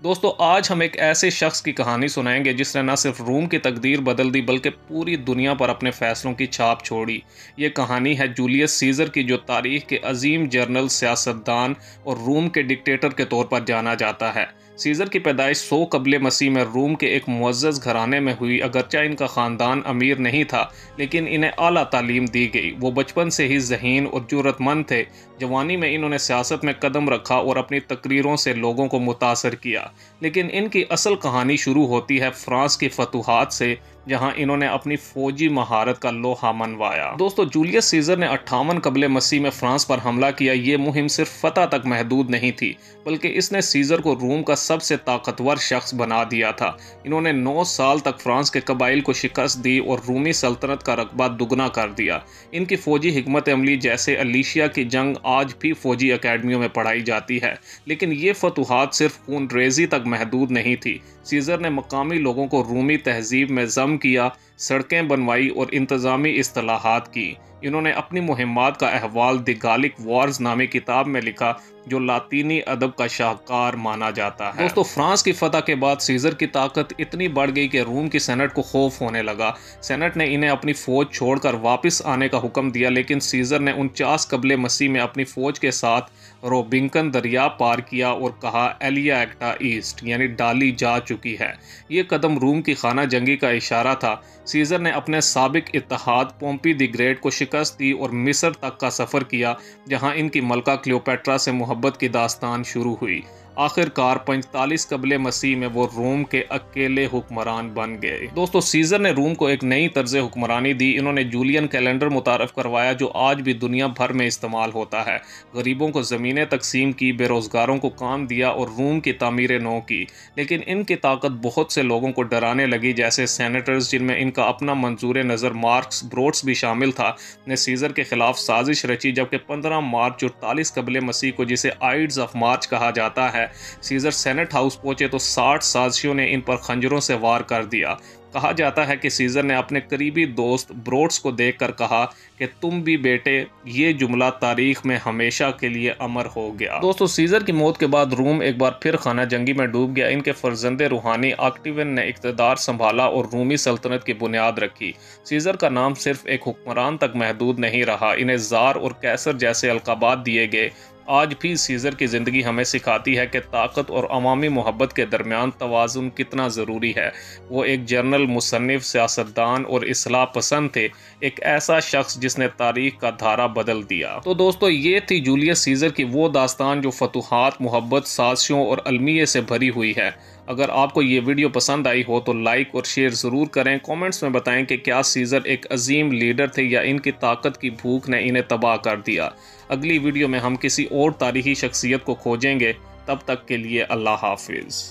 दोस्तों आज हम एक ऐसे शख्स की कहानी सुनाएंगे जिसने न सिर्फ रोम की तकदीर बदल दी बल्कि पूरी दुनिया पर अपने फैसलों की छाप छोड़ी। ये कहानी है जूलियस सीजर की, जो तारीख के अजीम जर्नल, सियासतदान और रोम के डिक्टेटर के तौर पर जाना जाता है। सीजर की पैदाइश 100 कबले मसीह में रोम के एक मुअज़्ज़ज़ घराने में हुई। अगरचे इनका ख़ानदान अमीर नहीं था, लेकिन इन्हें आला तालीम दी गई। वो बचपन से ही ज़हीन और जुर्रतमंद थे। जवानी में इन्होंने सियासत में कदम रखा और अपनी तकरीरों से लोगों को मुतासर किया। लेकिन इनकी असल कहानी शुरू होती है फ्रांस की फतूहात से, जहां इन्होंने अपनी फौजी महारत का लोहा मनवाया। दोस्तों, जूलियस सीजर ने 58 कबले मसीह में फ्रांस पर हमला किया। ये मुहिम सिर्फ फतह तक महदूद नहीं थी, बल्कि इसने सीजर को रोम का सबसे ताकतवर शख्स बना दिया था। इन्होंने 9 साल तक फ्रांस के कबाइल को शिकस्त दी और रूमी सल्तनत का रकबा दुगना कर दिया। इनकी फौजी हिकमत अमली, जैसे अलीशिया की जंग, आज भी फौजी अकेडमियों में पढ़ाई जाती है। लेकिन ये फतूहात सिर्फ खून रेजी तक महदूद नहीं थी। सीजर ने मकामी लोगों को रूमी तहजीब में जम किया, सड़कें बनवाई और इंतज़ामी इस्तिलाहात की। इन्होंने अपनी मुहिम्मात का अहवाल द गालिक वॉर्स नामी किताब में लिखा, जो लातीनी अदब का शाहकार माना जाता है। दोस्तों, फ्रांस की फतह के बाद सीजर की ताकत इतनी बढ़ गई कि रोम की सेनेट को खौफ होने लगा। सेनेट ने इन्हें अपनी फौज छोड़कर वापस आने का हुक्म दिया, लेकिन सीजर ने 49 कबले मसीह में अपनी फौज के साथ रोबिंकन दरिया पार किया और कहा, एलिया एक्टा ईस्ट, यानी डाली जा चुकी है। ये कदम रूम की खाना जंगी का इशारा था। सीजर ने अपने साबिक इत्तेहाद पोम्पी द ग्रेट को शिकस्त दी और मिस्र तक का सफ़र किया, जहां इनकी मलका क्लियोपेट्रा से मोहब्बत की दास्तान शुरू हुई। आखिरकार 45 कबले मसीह में वो रोम के अकेले हुक्मरान बन गए। दोस्तों, सीजर ने रोम को एक नई तर्ज हुक्मरानी दी। इन्होंने जूलियन कैलेंडर मुतारफ करवाया, जो आज भी दुनिया भर में इस्तेमाल होता है। गरीबों को ज़मीनें तकसीम की, बेरोज़गारों को काम दिया और रोम की तामीर नौ की। लेकिन इनकी ताकत बहुत से लोगों को डराने लगी, जैसे सेनेटर्स, जिनमें इनका अपना मंजूर नज़र मार्क्स ब्रोड्स भी शामिल था, ने सीजर के खिलाफ साजिश रची। जबकि 15 मार्च 44 कबले मसीह को, जिसे आइड्स ऑफ मार्च कहा जाता है, सीजर सेनेट हाउस पहुंचे तो 60 साजिशों ने इन पर खंजरों से वार कर दिया। कहा जाता है कि सीजर ने अपने करीबी दोस्त ब्रोड्स को देखकर कहा कि तुम भी बेटे। ये जुमला तारीख में हमेशा के लिए अमर हो गया। दोस्तों, सीजर की मौत के बाद रोम एक बार फिर खाना जंगी में डूब गया। इनके फर्जंदे रूहानी ऑक्टेवियन ने इक़्तिदार संभाला और रूमी सल्तनत की बुनियाद रखी। सीजर का नाम सिर्फ एक हुक्मरान तक महदूद नहीं रहा, इन्हें ज़ार और कैसर जैसे अलक़ाबात दिए गए। आज भी सीजर की ज़िंदगी हमें सिखाती है कि ताकत और अवामी मोहब्बत के दरमियान तवाज़ुन कितना ज़रूरी है। वो एक जर्नल, मुसन्निफ, सियासतदान और इस्लाह पसंद थे। एक ऐसा शख्स जिसने तारीख का धारा बदल दिया। तो दोस्तों, ये थी जूलियस सीजर की वो दास्तान जो फतूहात, मोहब्बत, साजिशों और अलमिये से भरी हुई है। अगर आपको ये वीडियो पसंद आई हो तो लाइक और शेयर ज़रूर करें। कमेंट्स में बताएं कि क्या सीजर एक अजीम लीडर थे या इनकी ताकत की भूख ने इन्हें तबाह कर दिया। अगली वीडियो में हम किसी और तारीखी शख्सियत को खोजेंगे। तब तक के लिए अल्लाह हाफिज़।